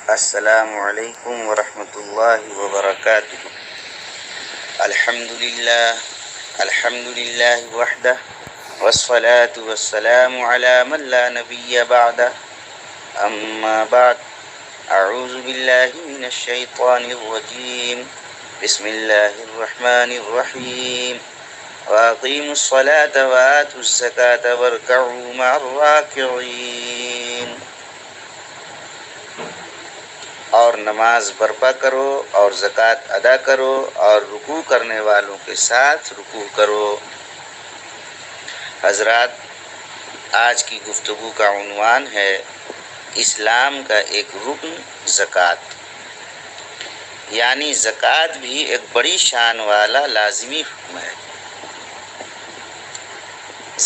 السلام علیکم ورحمۃ اللہ وبرکاتہ۔ الحمد للہ وحدہ والصلاة والسلام علی من لا نبی بعدہ، اما بعد، اعوذ باللہ من الشیطان الرجیم، بسم اللہ الرحمن الرحیم، واقیموا الصلاة وآتوا الزکاة وارکعوا مع الراکعین۔ اور نماز برپا کرو اور زکوٰۃ ادا کرو اور رکوع کرنے والوں کے ساتھ رکوع کرو۔ حضرات، آج کی گفتگو کا عنوان ہے اسلام کا ایک رکن زکوٰۃ، یعنی زکوٰۃ بھی ایک بڑی شان والا لازمی حکم ہے۔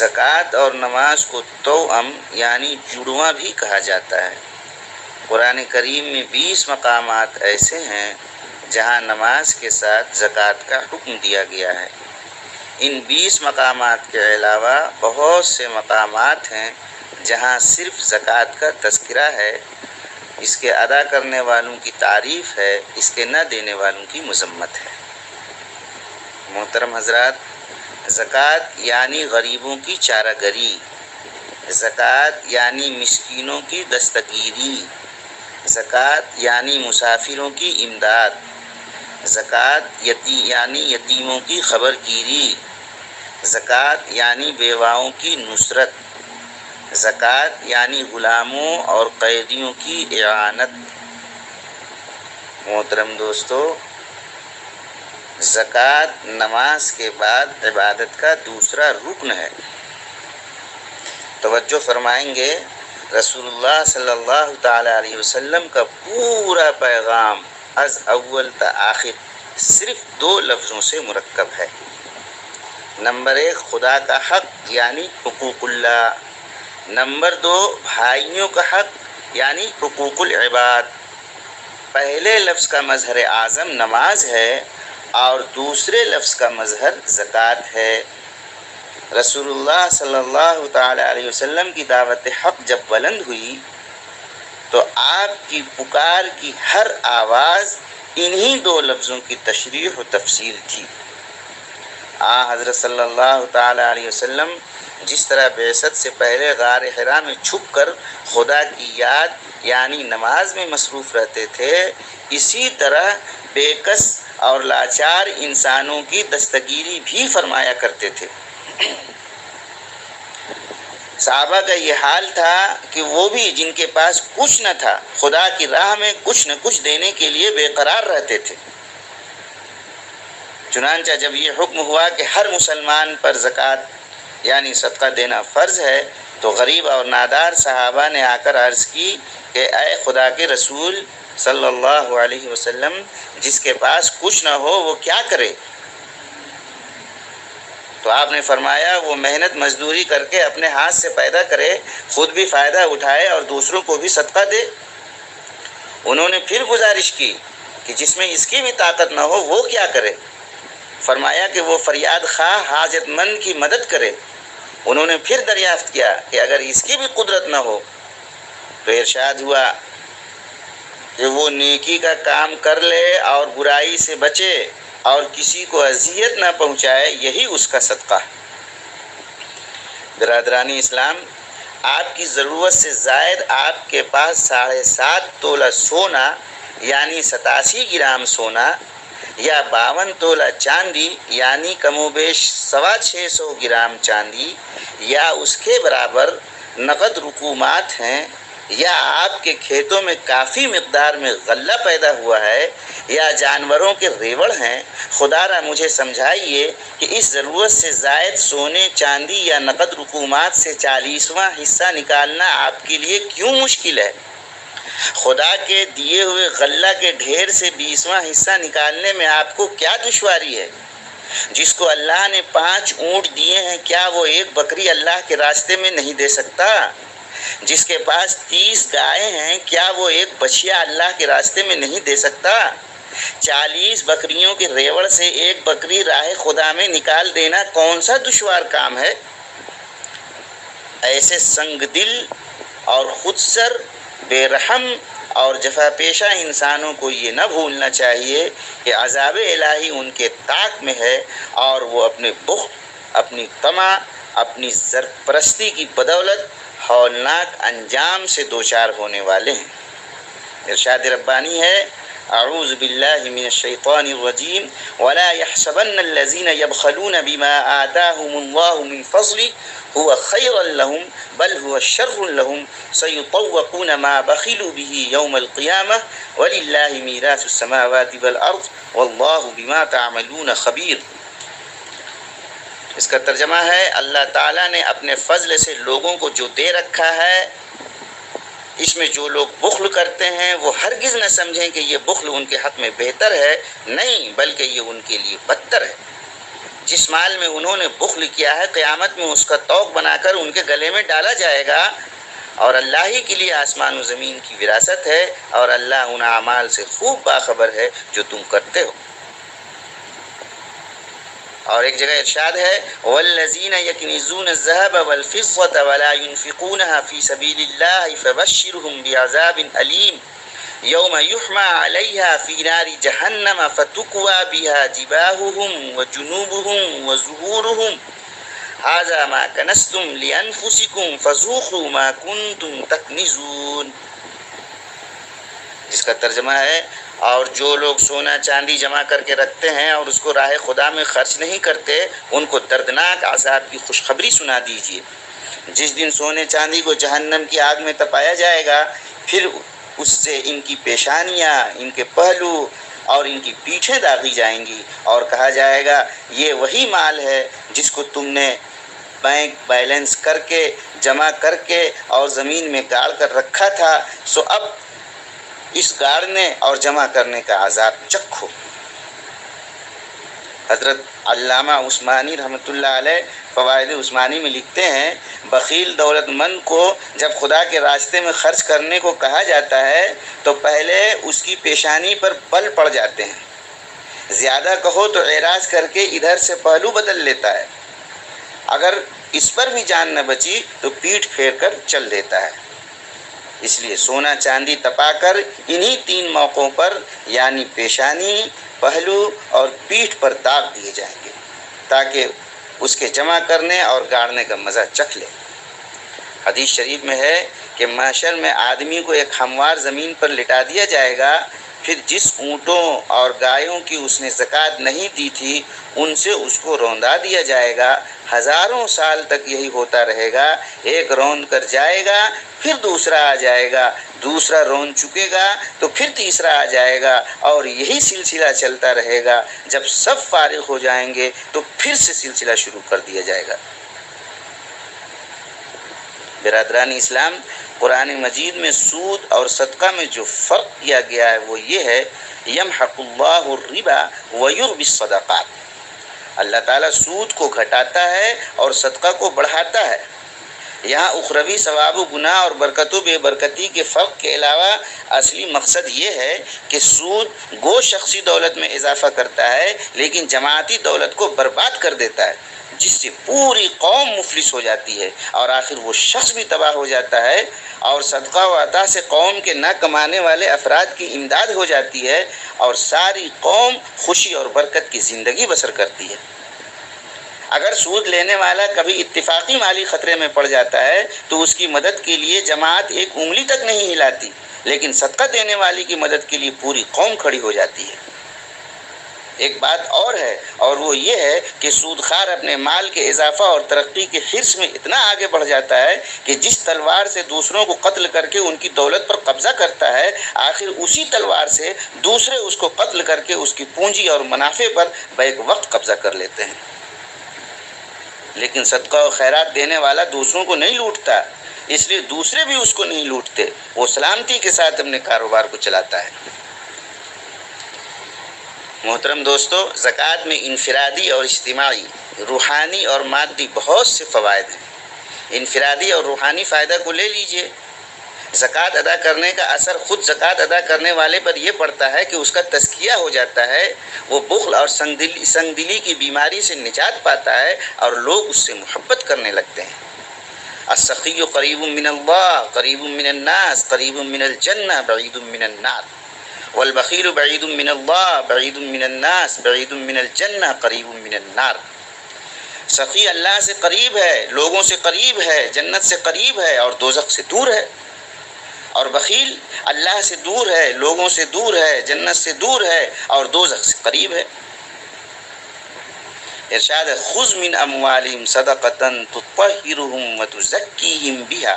زکوٰۃ اور نماز کو توأم یعنی جڑواں بھی کہا جاتا ہے۔ قرآن کریم میں 20 مقامات ایسے ہیں جہاں نماز کے ساتھ زکوٰۃ کا حکم دیا گیا ہے۔ ان 20 مقامات کے علاوہ بہت سے مقامات ہیں جہاں صرف زکوٰۃ کا تذکرہ ہے، اس کے ادا کرنے والوں کی تعریف ہے، اس کے نہ دینے والوں کی مذمت ہے۔ محترم حضرات، زکوٰۃ یعنی غریبوں کی چارہ گری، زکوٰۃ یعنی مسکینوں کی دستگیری، زکوٰۃ یعنی مسافروں کی امداد، زکوٰۃ یعنی یتیموں کی خبر گیری، زکوٰۃ یعنی بیواؤں کی نصرت، زکوٰۃ یعنی غلاموں اور قیدیوں کی اعانت۔ محترم دوستو، زکوٰۃ نماز کے بعد عبادت کا دوسرا رکن ہے۔ توجہ فرمائیں گے، رسول اللہ صلی اللہ تعالیٰ علیہ وسلم کا پورا پیغام از اول تا آخر صرف 2 لفظوں سے مرکب ہے۔ نمبر 1 خدا کا حق یعنی حقوق اللہ، نمبر 2 بھائیوں کا حق یعنی حقوق العباد۔ پہلے لفظ کا مظہر اعظم نماز ہے اور دوسرے لفظ کا مظہر زکوٰۃ ہے۔ رسول اللہ صلی اللہ تعالیٰ علیہ وسلم کی دعوت حق جب بلند ہوئی تو آپ کی پکار کی ہر آواز انہی 2 لفظوں کی تشریح و تفصیل تھی۔ حضرت صلی اللہ تعالیٰ علیہ وسلم جس طرح بعثت سے پہلے غار حرا میں چھپ کر خدا کی یاد یعنی نماز میں مصروف رہتے تھے، اسی طرح بے کس اور لاچار انسانوں کی دستگیری بھی فرمایا کرتے تھے۔ صحابہ کا یہ حال تھا کہ وہ بھی جن کے پاس کچھ نہ تھا، خدا کی راہ میں کچھ نہ کچھ دینے کے لیے بے قرار رہتے تھے۔ چنانچہ جب یہ حکم ہوا کہ ہر مسلمان پر زکوٰۃ یعنی صدقہ دینا فرض ہے، تو غریب اور نادار صحابہ نے آ کر عرض کی کہ اے خدا کے رسول صلی اللہ علیہ وسلم، جس کے پاس کچھ نہ ہو وہ کیا کرے؟ تو آپ نے فرمایا وہ محنت مزدوری کر کے اپنے ہاتھ سے پیدا کرے، خود بھی فائدہ اٹھائے اور دوسروں کو بھی صدقہ دے۔ انہوں نے پھر گزارش کی کہ جس میں اس کی بھی طاقت نہ ہو وہ کیا کرے؟ فرمایا کہ وہ فریاد خواہ حاجت مند کی مدد کرے۔ انہوں نے پھر دریافت کیا کہ اگر اس کی بھی قدرت نہ ہو تو ارشاد ہوا کہ وہ نیکی کا کام کر لے اور برائی سے بچے اور کسی کو اذیت نہ پہنچائے، یہی اس کا صدقہ ہے۔ برادران اسلام، آپ کی ضرورت سے زائد آپ کے پاس 7.5 تولہ سونا یعنی 87 گرام سونا یا 52 تولہ چاندی یعنی کم و بیش 625 گرام چاندی یا اس کے برابر نقد رقومات ہیں، یا آپ کے کھیتوں میں کافی مقدار میں غلہ پیدا ہوا ہے، یا جانوروں کے ریوڑ ہیں، خدا را مجھے سمجھائیے کہ اس ضرورت سے زائد سونے چاندی یا نقد رقومات سے 40واں حصہ نکالنا آپ کے لیے کیوں مشکل ہے؟ خدا کے دیے ہوئے غلہ کے ڈھیر سے 20واں حصہ نکالنے میں آپ کو کیا دشواری ہے؟ جس کو اللہ نے 5 اونٹ دیے ہیں، کیا وہ 1 بکری اللہ کے راستے میں نہیں دے سکتا؟ جس کے پاس 30 گائے ہیں، کیا وہ 1 بچھیا اللہ کے راستے میں نہیں دے سکتا؟ 40 بکریوں کے ریوڑ سے 1 بکری راہ خدا میں نکال دینا کون سا دشوار کام ہے؟ ایسے سنگ دل اور خود سر، بے رحم اور جفا پیشہ انسانوں کو یہ نہ بھولنا چاہیے کہ عذاب الہی ان کے طاق میں ہے، اور وہ اپنے بخل، اپنی طمع، اپنی سرپرستی کی بدولت ہولناک انجام سے دوچار ہونے والے ہیں۔ ارشاد ربانی ہے، اعوذ باللہ من الشیطان الرجیم ولا يحسبن الذين يبخلون بما آتاهم الله من فضله هو خيرا لهم بل هو شر لهم سيطوقون ما بخلوا به يوم القيامة ولله ميراث السماوات والأرض والله بما تعملون خبير۔ اس کا ترجمہ ہے، اللہ تعالیٰ نے اپنے فضل سے لوگوں کو جو دے رکھا ہے، اس میں جو لوگ بخل کرتے ہیں وہ ہرگز نہ سمجھیں کہ یہ بخل ان کے حق میں بہتر ہے، نہیں بلکہ یہ ان کے لیے بدتر ہے۔ جس مال میں انہوں نے بخل کیا ہے، قیامت میں اس کا طوق بنا کر ان کے گلے میں ڈالا جائے گا، اور اللہ ہی کے لیے آسمان و زمین کی وراثت ہے، اور اللہ ان اعمال سے خوب باخبر ہے جو تم کرتے ہو۔ اور ایک جگہ ارشاد ہے، والذین یکنزون الذهب والفضة ولا ينفقونها في سبيل الله فبشرهم بعذاب أليم يوم يحمى عليها في نار جهنم فتكوى بها جباههم وجنوبهم وظهورهم هذا ما كنزتم لأنفسكم فذوقوا ما كنتم تكنزون۔ جس کا ترجمہ ہے، اور جو لوگ سونا چاندی جمع کر کے رکھتے ہیں اور اس کو راہ خدا میں خرچ نہیں کرتے، ان کو دردناک عذاب کی خوشخبری سنا دیجیے۔ جس دن سونے چاندی کو جہنم کی آگ میں تپایا جائے گا، پھر اس سے ان کی پیشانیاں، ان کے پہلو اور ان کی پیٹھیں داغی جائیں گی، اور کہا جائے گا یہ وہی مال ہے جس کو تم نے بینک بیلنس کر کے، جمع کر کے اور زمین میں گاڑ کر رکھا تھا، سو اب اس گاڑنے اور جمع کرنے کا عذاب چکھو۔ حضرت علامہ عثمانی رحمۃ اللہ علیہ فوائد عثمانی میں لکھتے ہیں، بخیل دولت مند کو جب خدا کے راستے میں خرچ کرنے کو کہا جاتا ہے تو پہلے اس کی پیشانی پر بل پڑ جاتے ہیں، زیادہ کہو تو اعراض کر کے ادھر سے پہلو بدل لیتا ہے، اگر اس پر بھی جان نہ بچی تو پیٹھ پھیر کر چل دیتا ہے۔ اس لیے سونا چاندی تپا کر انہی 3 موقعوں پر یعنی پیشانی، پہلو اور پیٹھ پر داغ دیے جائیں گے تاکہ اس کے جمع کرنے اور گاڑنے کا مزہ چکھ لے۔ حدیث شریف میں ہے کہ محشر میں آدمی کو ایک ہموار زمین پر لٹا دیا جائے گا، پھر جس اونٹوں اور گایوں کی اس نے زکوٰۃ نہیں دی تھی ان سے اس کو روندا دیا جائے گا، ہزاروں سال تک یہی ہوتا رہے گا، ایک روند کر جائے گا، پھر دوسرا آ جائے گا، دوسرا روند چکے گا تو پھر تیسرا آ جائے گا، اور یہی سلسلہ چلتا رہے گا۔ جب سب فارغ ہو جائیں گے تو پھر سے سلسلہ شروع کر دیا جائے گا۔ برادران اسلام، قرآن مجید میں سود اور صدقہ میں جو فرق کیا گیا ہے وہ یہ ہے، یمحق اللہ الربا ویربی الصدقات، اللہ تعالیٰ سود کو گھٹاتا ہے اور صدقہ کو بڑھاتا ہے۔ یہاں اخروی ثواب و گناہ اور برکت و بے برکتی کے فرق کے علاوہ اصلی مقصد یہ ہے کہ سود گو شخصی دولت میں اضافہ کرتا ہے لیکن جماعتی دولت کو برباد کر دیتا ہے، جس سے پوری قوم مفلس ہو جاتی ہے اور آخر وہ شخص بھی تباہ ہو جاتا ہے، اور صدقہ و عطا سے قوم کے نہ کمانے والے افراد کی امداد ہو جاتی ہے اور ساری قوم خوشی اور برکت کی زندگی بسر کرتی ہے۔ اگر سود لینے والا کبھی اتفاقی مالی خطرے میں پڑ جاتا ہے تو اس کی مدد کے لیے جماعت ایک انگلی تک نہیں ہلاتی، لیکن صدقہ دینے والی کی مدد کے لیے پوری قوم کھڑی ہو جاتی ہے۔ ایک بات اور ہے، اور وہ یہ ہے کہ سود خار اپنے مال کے اضافہ اور ترقی کے حرص میں اتنا آگے بڑھ جاتا ہے کہ جس تلوار سے دوسروں کو قتل کر کے ان کی دولت پر قبضہ کرتا ہے، آخر اسی تلوار سے دوسرے اس کو قتل کر کے اس کی پونجی اور منافع پر بیک وقت قبضہ کر لیتے ہیں۔ لیکن صدقہ و خیرات دینے والا دوسروں کو نہیں لوٹتا، اس لیے دوسرے بھی اس کو نہیں لوٹتے، وہ سلامتی کے ساتھ اپنے کاروبار کو چلاتا ہے۔ محترم دوستو، زکوٰۃ میں انفرادی اور اجتماعی، روحانی اور مادی بہت سے فوائد ہیں۔ انفرادی اور روحانی فائدہ کو لے لیجئے۔ زکوٰۃ ادا کرنے کا اثر خود زکوٰۃ ادا کرنے والے پر یہ پڑتا ہے کہ اس کا تزکیہ ہو جاتا ہے، وہ بخل اور سنگ دلی کی بیماری سے نجات پاتا ہے اور لوگ اس سے محبت کرنے لگتے ہیں۔ السخی قریب من اللہ قریب من الناس قریب من الجنہ بعید من النار والبخیل بعید من اللہ بعید من الناس بعید من الجنہ قریب من النار۔ سخی اللہ سے قریب ہے، لوگوں سے قریب ہے، جنت سے قریب ہے اور دوزخ سے دور ہے، اور بخیل اللہ سے دور ہے، لوگوں سے دور ہے، جنت سے دور ہے اور دوزخ سے قریب ہے۔ ارشاد ہے خذ من اموالہم صدقۃ تطہرہم وتزکیہم بہا،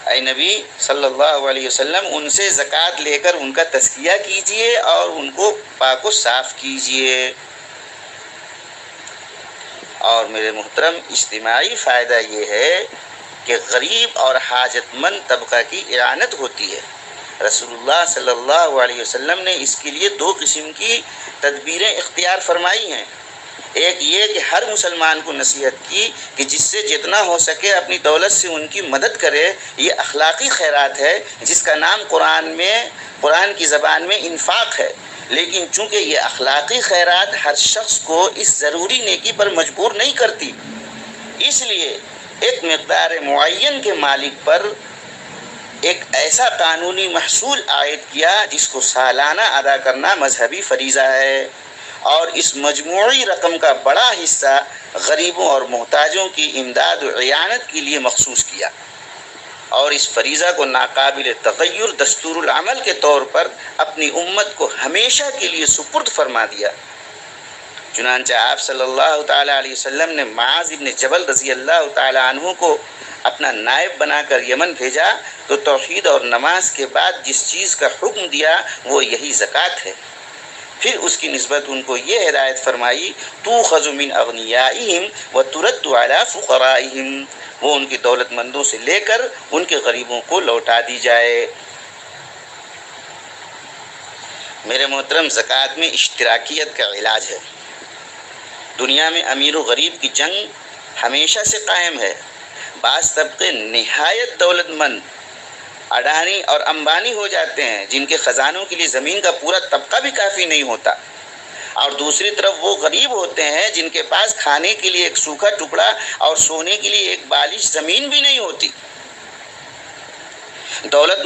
اے نبی صلی اللہ علیہ وسلم ان سے زکوٰۃ لے کر ان کا تزکیہ کیجئے اور ان کو پاک و صاف کیجئے۔ اور میرے محترم اجتماعی فائدہ یہ ہے کہ غریب اور حاجت مند طبقہ کی اعانت ہوتی ہے۔ رسول اللہ صلی اللہ علیہ وسلم نے اس کے لیے 2 قسم کی تدبیریں اختیار فرمائی ہیں۔ ایک یہ کہ ہر مسلمان کو نصیحت کی کہ جس سے جتنا ہو سکے اپنی دولت سے ان کی مدد کرے، یہ اخلاقی خیرات ہے جس کا نام قرآن کی زبان میں انفاق ہے، لیکن چونکہ یہ اخلاقی خیرات ہر شخص کو اس ضروری نیکی پر مجبور نہیں کرتی، اس لیے ایک مقدار معین کے مالک پر ایک ایسا قانونی محصول عائد کیا جس کو سالانہ ادا کرنا مذہبی فریضہ ہے، اور اس مجموعی رقم کا بڑا حصہ غریبوں اور محتاجوں کی امداد و اعانت کے لیے مخصوص کیا، اور اس فریضہ کو ناقابل تغیر دستور العمل کے طور پر اپنی امت کو ہمیشہ کے لیے سپرد فرما دیا۔ چنانچہ آپ صلی اللہ تعالیٰ علیہ وسلم نے معاذ بن جبل رضی اللہ تعالیٰ عنہ کو اپنا نائب بنا کر یمن بھیجا تو توحید اور نماز کے بعد جس چیز کا حکم دیا وہ یہی زکوٰۃ ہے۔ پھر اس کی نسبت ان کو یہ ہدایت فرمائی تؤخذ من اغنیائہم وترد علی فقرائہم، وہ ان کی دولت مندوں سے لے کر ان کے غریبوں کو لوٹا دی جائے۔ میرے محترم زکوٰۃ میں اشتراکیت کا علاج ہے۔ دنیا میں امیر و غریب کی جنگ ہمیشہ سے قائم ہے۔ بعض طبقے نہایت دولت مند اڈانی اور امبانی ہو جاتے ہیں جن کے خزانوں کے لیے زمین کا پورا طبقہ بھی کافی نہیں ہوتا، اور دوسری طرف وہ غریب ہوتے ہیں جن کے پاس کھانے کے لیے ایک سوکھا ٹکڑا اور سونے کے لیے ایک بالش زمین بھی نہیں ہوتی۔ دولت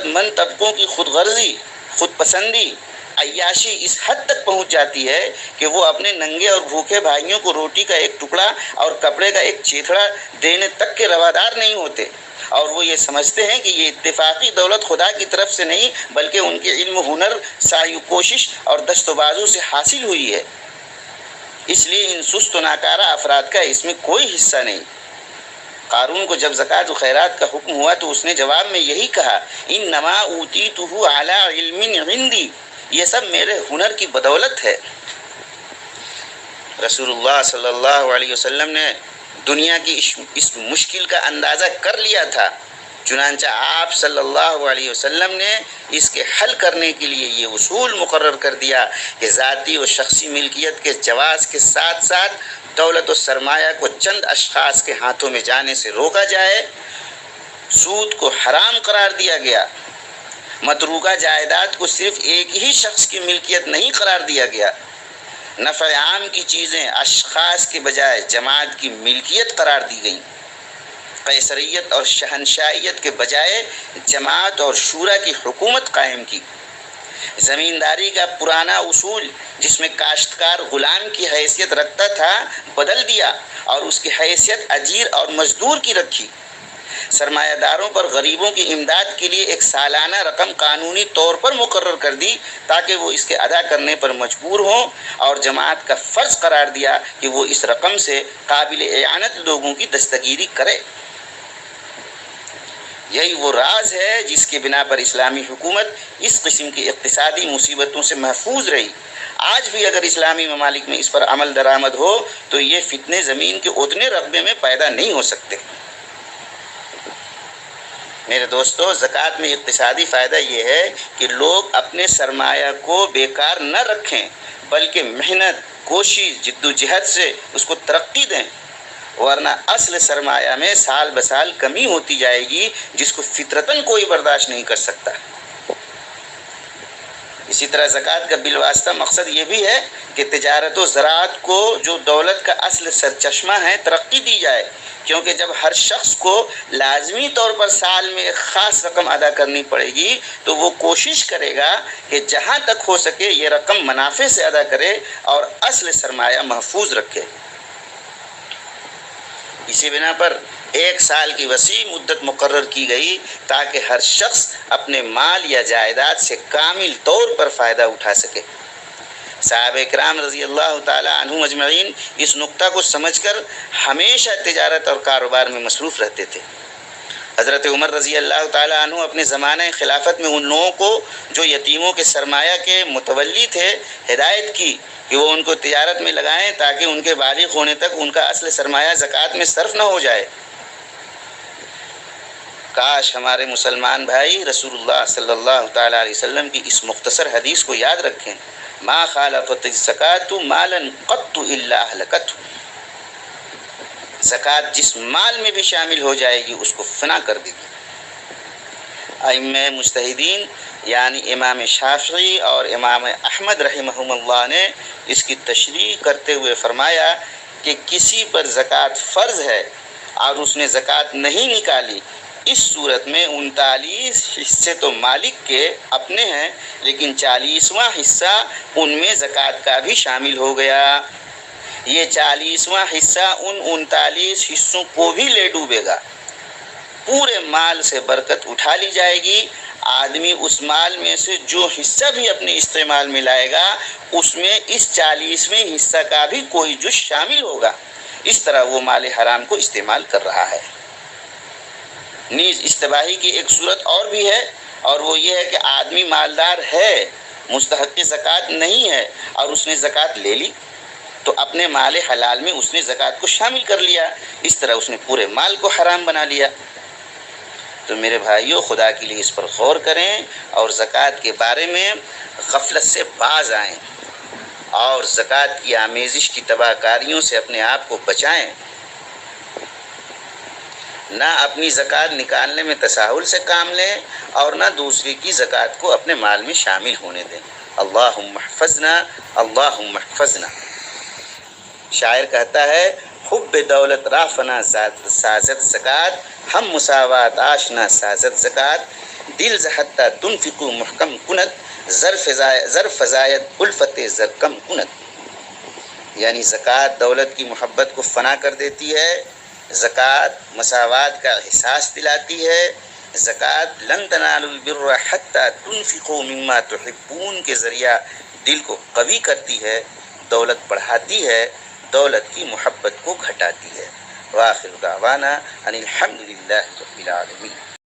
مند طبقوں کی خود غرضی، خود پسندی، عیاشی اس حد تک پہنچ جاتی ہے کہ وہ اپنے ننگے اور بھوکے بھائیوں کو روٹی کا ایک ٹکڑا اور کپڑے کا ایک چیتھڑا دینے تک کے روادار نہیں ہوتے، اور وہ یہ سمجھتے ہیں کہ یہ اتفاقی دولت خدا کی طرف سے نہیں بلکہ ان کے علم و ہنر، سعی و کوشش اور دست و بازو سے حاصل ہوئی ہے۔ اس لیے ان سست و ناکارہ افراد کا اس میں کوئی حصہ نہیں۔ قارون کو جب زکوٰۃ و خیرات کا حکم ہوا تو اس نے جواب میں یہی کہا انما اوتیتہ علی علم عندی، یہ سب میرے ہنر کی بدولت ہے۔ رسول اللہ صلی اللہ علیہ وسلم نے دنیا کی اس مشکل کا اندازہ کر لیا تھا، چنانچہ آپ صلی اللہ علیہ وسلم نے اس کے حل کرنے کے لیے یہ اصول مقرر کر دیا کہ ذاتی و شخصی ملکیت کے جواز کے ساتھ ساتھ دولت و سرمایہ کو چند اشخاص کے ہاتھوں میں جانے سے روکا جائے، سود کو حرام قرار دیا گیا، متروکہ جائیداد کو صرف ایک ہی شخص کی ملکیت نہیں قرار دیا گیا، نفع عام کی چیزیں اشخاص کے بجائے جماعت کی ملکیت قرار دی گئیں، قیصریت اور شہنشاہیت کے بجائے جماعت اور شورا کی حکومت قائم کی، زمینداری کا پرانا اصول جس میں کاشتکار غلام کی حیثیت رکھتا تھا بدل دیا اور اس کی حیثیت اجیر اور مزدور کی رکھی، سرمایہ داروں پر غریبوں کی امداد کے لیے ایک سالانہ رقم قانونی طور پر مقرر کر دی تاکہ وہ اس کے ادا کرنے پر مجبور ہوں، اور جماعت کا فرض قرار دیا کہ وہ اس رقم سے قابل اعانت لوگوں کی دستگیری کرے۔ یہی وہ راز ہے جس کے بنا پر اسلامی حکومت اس قسم کی اقتصادی مصیبتوں سے محفوظ رہی۔ آج بھی اگر اسلامی ممالک میں اس پر عمل درآمد ہو تو یہ فتنے زمین کے اتنے رقبے میں پیدا نہیں ہو سکتے۔ میرے دوستو، زکوٰۃ میں اقتصادی فائدہ یہ ہے کہ لوگ اپنے سرمایہ کو بیکار نہ رکھیں بلکہ محنت، کوشش، جد و جہد سے اس کو ترقی دیں، ورنہ اصل سرمایہ میں سال بسال کمی ہوتی جائے گی جس کو فطرتاً کوئی برداشت نہیں کر سکتا۔ اسی طرح زکوٰۃ کا بالواسطہ مقصد یہ بھی ہے کہ تجارت و زراعت کو جو دولت کا اصل سرچشمہ ہے ترقی دی جائے، کیونکہ جب ہر شخص کو لازمی طور پر سال میں ایک خاص رقم ادا کرنی پڑے گی تو وہ کوشش کرے گا کہ جہاں تک ہو سکے یہ رقم منافع سے ادا کرے اور اصل سرمایہ محفوظ رکھے۔ اسی بنا پر ایک سال کی وسیع مدت مقرر کی گئی تاکہ ہر شخص اپنے مال یا جائیداد سے کامل طور پر فائدہ اٹھا سکے۔ صحابہ کرام رضی اللہ تعالی عنہم اجمعین اس نقطہ کو سمجھ کر ہمیشہ تجارت اور کاروبار میں مصروف رہتے تھے۔ حضرت عمر رضی اللہ تعالی عنہ اپنے زمانہ خلافت میں ان لوگوں کو جو یتیموں کے سرمایہ کے متولی تھے ہدایت کی کہ وہ ان کو تجارت میں لگائیں تاکہ ان کے بالغ ہونے تک ان کا اصل سرمایہ زکوٰۃ میں صرف نہ ہو جائے۔ کاش ہمارے مسلمان بھائی رسول اللہ صلی اللہ تعالی علیہ وسلم کی اس مختصر حدیث کو یاد رکھیں، ما خالفت الزکوٰۃ مالا قط الا اہلکتہ، زکوٰۃ جس مال میں بھی شامل ہو جائے گی اس کو فنا کر دے گی۔ ائمہ مجتہدین یعنی امام شافعی اور امام احمد رحمہم اللہ نے اس کی تشریح کرتے ہوئے فرمایا کہ کسی پر زکوٰۃ فرض ہے اور اس نے زکوٰۃ نہیں نکالی، اس صورت میں 39 حصے تو مالک کے اپنے ہیں لیکن 40واں حصہ ان میں زکوٰۃ کا بھی شامل ہو گیا۔ یہ 40واں حصہ ان 39 حصوں کو بھی لے ڈوبے گا، پورے مال سے برکت اٹھا لی جائے گی۔ آدمی اس مال میں سے جو حصہ بھی اپنے استعمال میں لائے گا اس میں اس 40ویں حصہ کا بھی کوئی جز شامل ہوگا، اس طرح وہ مال حرام کو استعمال کر رہا ہے۔ نیز اس تباہی کی ایک صورت اور بھی ہے، اور وہ یہ ہے کہ آدمی مالدار ہے، مستحق زکوٰۃ نہیں ہے اور اس نے زکوٰۃ لے لی تو اپنے مال حلال میں اس نے زکوٰۃ کو شامل کر لیا، اس طرح اس نے پورے مال کو حرام بنا لیا۔ تو میرے بھائیوں، خدا کے لیے اس پر غور کریں اور زکوٰۃ کے بارے میں غفلت سے باز آئیں اور زکوٰۃ کی آمیزش کی تباہ کاریوں سے اپنے آپ کو بچائیں۔ نہ اپنی زکوٰۃ نکالنے میں تساہل سے کام لیں اور نہ دوسرے کی زکوٰۃ کو اپنے مال میں شامل ہونے دیں۔ اللہم احفظنا اللہم احفظنا۔ شاعر کہتا ہے، حب دولت رافنا سازت زکوٰۃ، ہم مساوات آشنا سازت زکوٰۃ، دل زحتہ تنفقو محکم کنت، زر فزایت الفت زر کم کنت۔ یعنی زکوٰۃ دولت کی محبت کو فنا کر دیتی ہے، زکوٰۃ مساوات کا احساس دلاتی ہے، زکوٰۃ لن تنالوا البر حتی تنفقوا مما تحبون کے ذریعہ دل کو قوی کرتی ہے، دولت بڑھاتی ہے، دولت کی محبت کو گھٹاتی ہے۔ وآخر دعوانا ان الحمد للہ رب العالمین۔